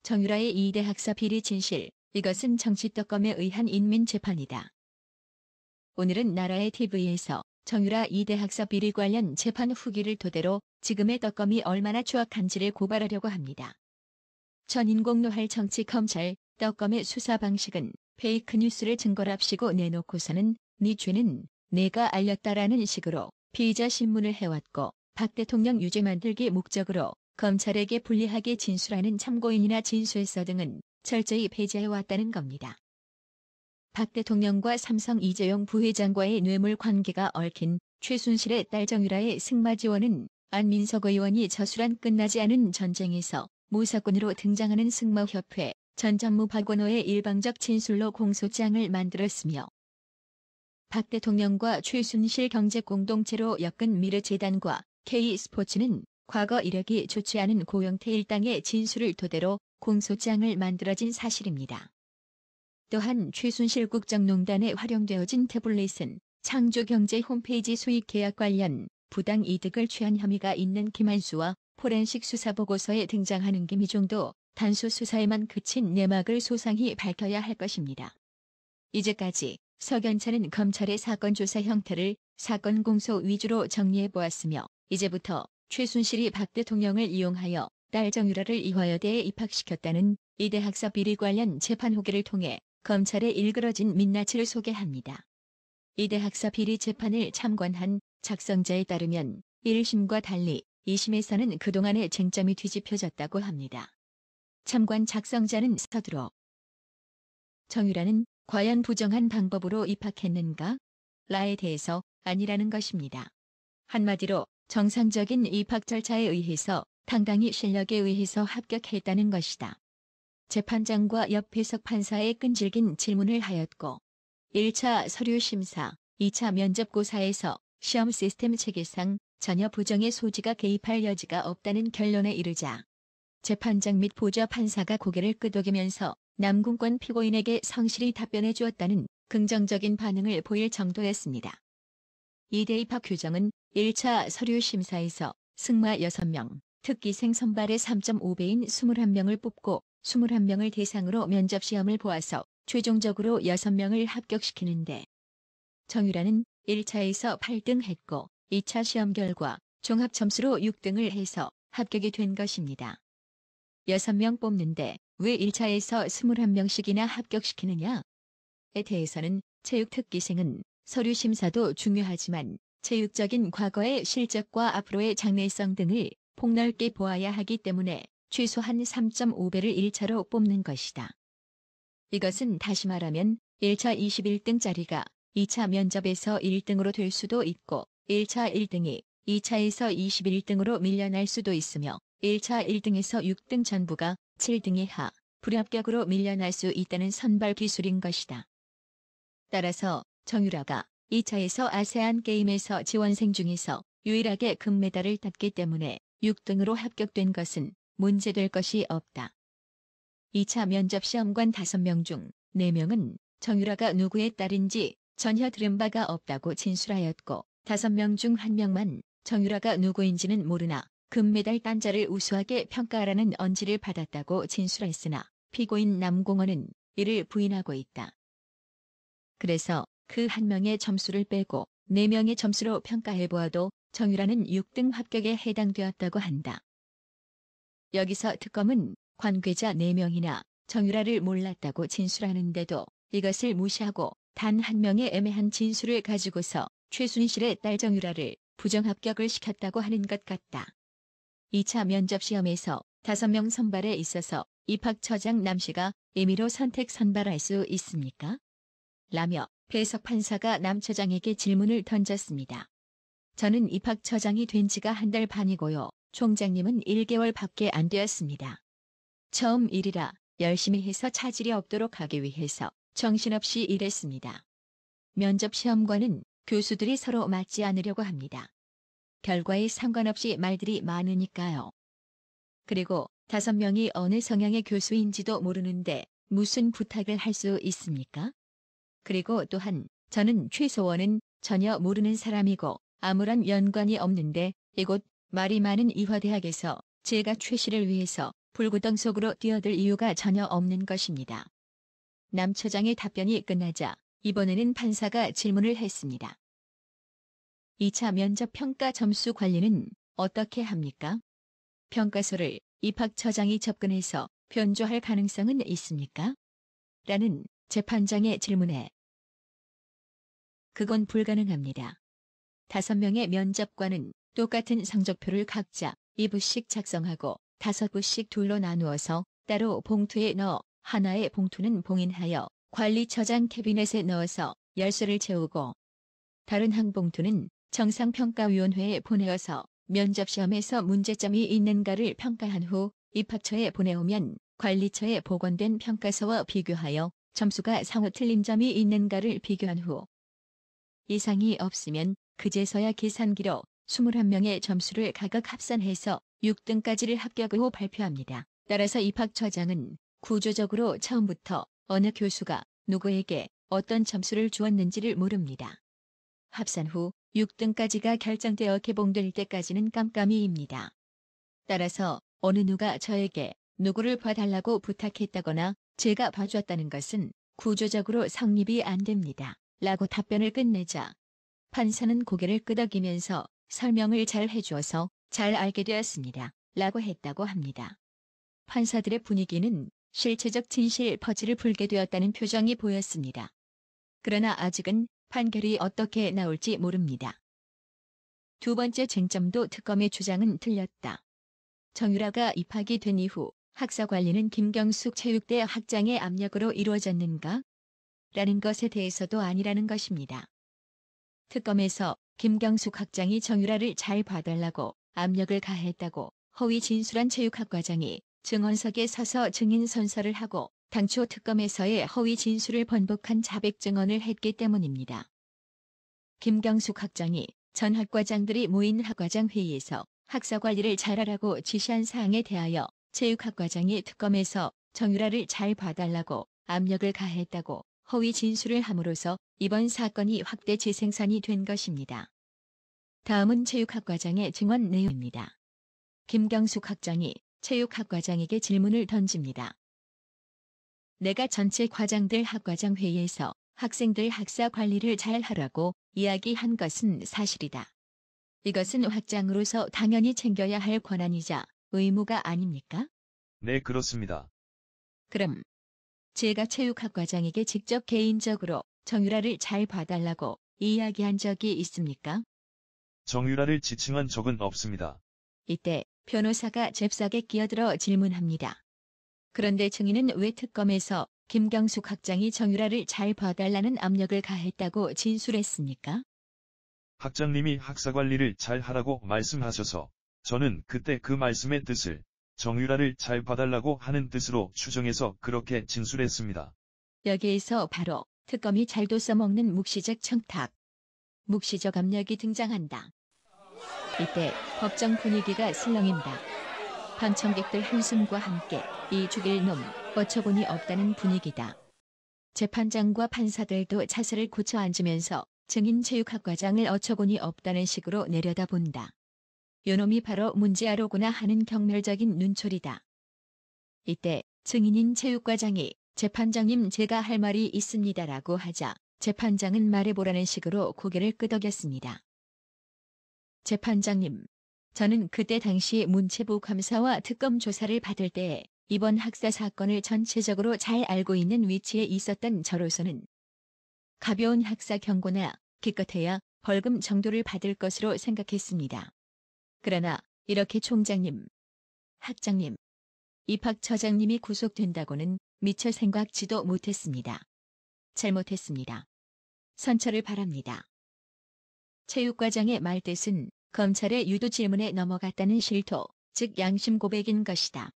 정유라의 2대 학사 비리 진실, 이것은 정치떡검에 의한 인민재판이다. 오늘은 나라의 TV에서 정유라 2대 학사 비리 관련 재판 후기를 토대로 지금의 떡검이 얼마나 추악한지를 고발하려고 합니다. 전인공노할 정치검찰 떡검의 수사 방식은 페이크 뉴스를 증거랍시고 내놓고서는 네 죄는 내가 알렸다라는 식으로 피의자 신문을 해왔고 박 대통령 유죄 만들기 목적으로 검찰에게 불리하게 진술하는 참고인이나 진술서 등은 철저히 배제해왔다는 겁니다. 박 대통령과 삼성 이재용 부회장과의 뇌물 관계가 얽힌 최순실의 딸 정유라의 승마 지원은 안민석 의원이 저수란 끝나지 않은 전쟁에서 모사꾼으로 등장하는 승마협회 전 전무 박원호의 일방적 진술로 공소장을 만들었으며 박 대통령과 최순실 경제공동체로 엮은 미르재단과 K스포츠는 과거 이력이 좋지 않은 고영태 일당의 진술을 토대로 공소장을 만들어진 사실입니다. 또한 최순실 국정농단에 활용되어진 태블릿은 창조경제 홈페이지 수익 계약 관련 부당 이득을 취한 혐의가 있는 김한수와 포렌식 수사보고서에 등장하는 김희종도 단수 수사에만 그친 내막을 소상히 밝혀야 할 것입니다. 이제까지 석연차는 검찰의 사건 조사 형태를 사건 공소 위주로 정리해보았으며 이제부터 최순실이 박 대통령을 이용하여 딸 정유라를 이화여대에 입학시켰다는 2대 학사 비리 관련 재판 후기를 통해 검찰의 일그러진 민낯을 소개합니다. 2대 학사 비리 재판을 참관한 작성자에 따르면 1심과 달리 2심에서는 그동안의 쟁점이 뒤집혀졌다고 합니다. 참관 작성자는 서두로 정유라는 과연 부정한 방법으로 입학했는가? 라에 대해서 아니라는 것입니다. 한마디로 정상적인 입학 절차에 의해서 당당히 실력에 의해서 합격했다는 것이다. 재판장과 옆에석 판사의 끈질긴 질문을 하였고 1차 서류 심사, 2차 면접고사에서 시험 시스템 체계상 전혀 부정의 소지가 개입할 여지가 없다는 결론에 이르자 재판장 및 보좌 판사가 고개를 끄덕이면서 남궁권 피고인에게 성실히 답변해 주었다는 긍정적인 반응을 보일 정도였습니다. 2대 입학 규정은 1차 서류 심사에서 승마 6명, 특기생 선발의 3.5배인 21명을 뽑고 21명을 대상으로 면접시험을 보아서 최종적으로 6명을 합격시키는데 정유라는 1차에서 8등 했고 2차 시험 결과 종합점수로 6등을 해서 합격이 된 것입니다. 6명 뽑는데 왜 1차에서 21명씩이나 합격시키느냐에 대해서는 체육특기생은 서류 심사도 중요하지만 체육적인 과거의 실적과 앞으로의 장래성 등을 폭넓게 보아야 하기 때문에 최소한 3.5배를 1차로 뽑는 것이다. 이것은 다시 말하면 1차 21등짜리가 2차 면접에서 1등으로 될 수도 있고 1차 1등이 2차에서 21등으로 밀려날 수도 있으며 1차 1등에서 6등 전부가 7등 이하 불합격으로 밀려날 수 있다는 선발 기술인 것이다. 따라서 정유라가 2차에서 아세안 게임에서 지원생 중에서 유일하게 금메달을 땄기 때문에 6등으로 합격된 것은 문제될 것이 없다. 2차 면접 시험관 5명 중 4명은 정유라가 누구의 딸인지 전혀 들은 바가 없다고 진술하였고 5명 중 1명만 정유라가 누구인지는 모르나 금메달 딴 자를 우수하게 평가하라는 언지를 받았다고 진술했으나 피고인 남궁원은 이를 부인하고 있다. 그래서 그 1명의 점수를 빼고 4명의 점수로 평가해보아도 정유라는 6등 합격에 해당되었다고 한다. 여기서 특검은 관계자 4명이나 정유라를 몰랐다고 진술하는데도 이것을 무시하고 단 1명의 애매한 진술을 가지고서 최순실의 딸 정유라를 부정합격을 시켰다고 하는 것 같다. 2차 면접시험에서 5명 선발에 있어서 입학처장 남씨가 임의로 선택 선발할 수 있습니까? 라며 배석 판사가 남 처장에게 질문을 던졌습니다. 저는 입학처장이 된 지가 1달 반이고요. 총장님은 1개월밖에 안 되었습니다. 처음 일이라 열심히 해서 차질이 없도록 하기 위해서 정신없이 일했습니다. 면접시험관은 교수들이 서로 맞지 않으려고 합니다. 결과에 상관없이 말들이 많으니까요. 그리고 5명이 어느 성향의 교수인지도 모르는데 무슨 부탁을 할 수 있습니까? 그리고 또한 저는 최소원은 전혀 모르는 사람이고 아무런 연관이 없는데 이곳 말이 많은 이화대학에서 제가 최 씨를 위해서 불구덩 속으로 뛰어들 이유가 전혀 없는 것입니다. 남 처장의 답변이 끝나자 이번에는 판사가 질문을 했습니다. 2차 면접 평가 점수 관리는 어떻게 합니까? 평가서를 입학처장이 접근해서 변조할 가능성은 있습니까? 라는 재판장의 질문에 그건 불가능합니다. 5명의 면접관은 똑같은 성적표를 각자 2부씩 작성하고 5부씩 둘로 나누어서 따로 봉투에 넣어 하나의 봉투는 봉인하여 관리처장 캐비넷에 넣어서 열쇠를 채우고 다른 한 봉투는 정상평가위원회에 보내어서 면접시험에서 문제점이 있는가를 평가한 후 입학처에 보내오면 관리처에 복원된 평가서와 비교하여 점수가 상호 틀린 점이 있는가를 비교한 후 이상이 없으면 그제서야 계산기로 21명의 점수를 각각 합산해서 6등까지를 합격 후 발표합니다. 따라서 입학처장은 구조적으로 처음부터 어느 교수가 누구에게 어떤 점수를 주었는지를 모릅니다. 합산 후 6등까지가 결정되어 개봉될 때까지는 깜깜이입니다. 따라서 어느 누가 저에게 누구를 봐달라고 부탁했다거나 제가 봐줬다는 것은 구조적으로 성립이 안 됩니다. 라고 답변을 끝내자 판사는 고개를 끄덕이면서 설명을 잘 해주어서 잘 알게 되었습니다. 라고 했다고 합니다. 판사들의 분위기는 실체적 진실 퍼즐을 풀게 되었다는 표정이 보였습니다. 그러나 아직은 판결이 어떻게 나올지 모릅니다. 두 번째 쟁점도 특검의 주장은 틀렸다. 정유라가 입학이 된 이후 학사관리는 김경숙 체육대 학장의 압력으로 이루어졌는가? 라는 것에 대해서도 아니라는 것입니다. 특검에서 김경숙 학장이 정유라를 잘 봐달라고 압력을 가했다고 허위 진술한 체육학과장이 증언석에 서서 증인 선서를 하고 당초 특검에서의 허위 진술을 번복한 자백 증언을 했기 때문입니다. 김경숙 학장이 전 학과장들이 모인 학과장 회의에서 학사관리를 잘하라고 지시한 사항에 대하여 체육학과장이 특검에서 정유라를 잘 봐달라고 압력을 가했다고 허위 진술을 함으로써 이번 사건이 확대 재생산이 된 것입니다. 다음은 체육학과장의 증언 내용입니다. 김경숙 학장이 체육학과장에게 질문을 던집니다. 내가 전체 과장들 학과장 회의에서 학생들 학사 관리를 잘 하라고 이야기한 것은 사실이다. 이것은 학장으로서 당연히 챙겨야 할 권한이자 의무가 아닙니까? 네, 그렇습니다. 그럼 제가 체육학과장에게 직접 개인적으로 정유라를 잘 봐달라고 이야기한 적이 있습니까? 정유라를 지칭한 적은 없습니다. 이때 변호사가 잽싸게 끼어들어 질문합니다. 그런데 증인은 왜 특검에서 김경숙 학장이 정유라를 잘 봐달라는 압력을 가했다고 진술했습니까? 학장님이 학사관리를 잘 하라고 말씀하셔서 저는 그때 그 말씀의 뜻을 정유라를 잘 봐달라고 하는 뜻으로 추정해서 그렇게 진술했습니다. 여기에서 바로 특검이 잘도 써먹는 묵시적 청탁, 묵시적 압력이 등장한다. 이때 법정 분위기가 슬렁인다. 방청객들 한숨과 함께 이 죽일 놈 어처구니 없다는 분위기다. 재판장과 판사들도 자세를 고쳐 앉으면서 증인 체육학과장을 어처구니 없다는 식으로 내려다본다. 요놈이 바로 문제아로구나 하는 경멸적인 눈초리다. 이때 증인인 체육과장이 재판장님 제가 할 말이 있습니다라고 하자 재판장은 말해보라는 식으로 고개를 끄덕였습니다. 재판장님, 저는 그때 당시 문체부 감사와 특검 조사를 받을 때에 이번 학사 사건을 전체적으로 잘 알고 있는 위치에 있었던 저로서는 가벼운 학사 경고나 기껏해야 벌금 정도를 받을 것으로 생각했습니다. 그러나 이렇게 총장님, 학장님, 입학처장님이 구속된다고는 미처 생각지도 못했습니다. 잘못했습니다. 선처를 바랍니다. 체육과장의 말뜻은 검찰의 유도 질문에 넘어갔다는 실토, 즉 양심 고백인 것이다.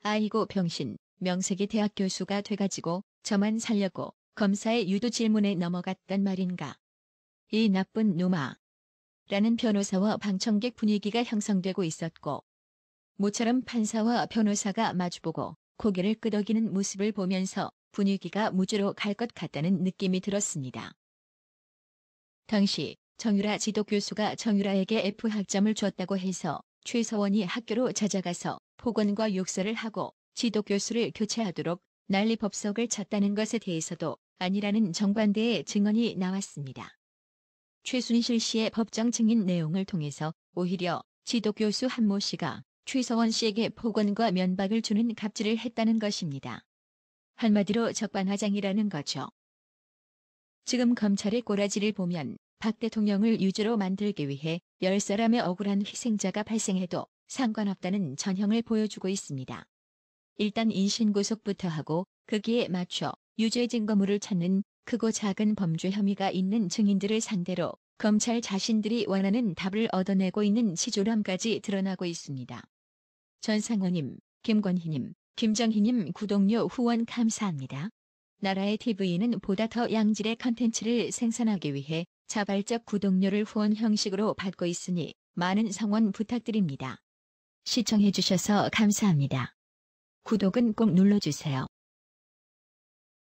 아이고 병신, 명색이 대학 교수가 돼가지고 저만 살려고 검사의 유도 질문에 넘어갔단 말인가. 이 나쁜 놈아. 라는 변호사와 방청객 분위기가 형성되고 있었고 모처럼 판사와 변호사가 마주보고 고개를 끄덕이는 모습을 보면서 분위기가 무주로 갈 것 같다는 느낌이 들었습니다. 당시 정유라 지도교수가 정유라에게 F학점을 줬다고 해서 최서원이 학교로 찾아가서 폭언과 욕설을 하고 지도교수를 교체하도록 난리법석을 쳤다는 것에 대해서도 아니라는 정반대의 증언이 나왔습니다. 최순실 씨의 법정 증인 내용을 통해서 오히려 지도교수 한모 씨가 최서원 씨에게 폭언과 면박을 주는 갑질을 했다는 것입니다. 한마디로 적반하장이라는 거죠. 지금 검찰의 꼬라지를 보면 박 대통령을 유죄로 만들기 위해 10사람의 억울한 희생자가 발생해도 상관없다는 전형을 보여주고 있습니다. 일단 인신구속부터 하고 거기에 맞춰 유죄 증거물을 찾는 크고 작은 범죄 혐의가 있는 증인들을 상대로 검찰 자신들이 원하는 답을 얻어내고 있는 치졸함까지 드러나고 있습니다. 전상호님, 김권희님, 김정희님 구독료 후원 감사합니다. 나라의 TV는 보다 더 양질의 컨텐츠를 생산하기 위해 자발적 구독료를 후원 형식으로 받고 있으니 많은 성원 부탁드립니다. 시청해주셔서 감사합니다. 구독은 꼭 눌러주세요.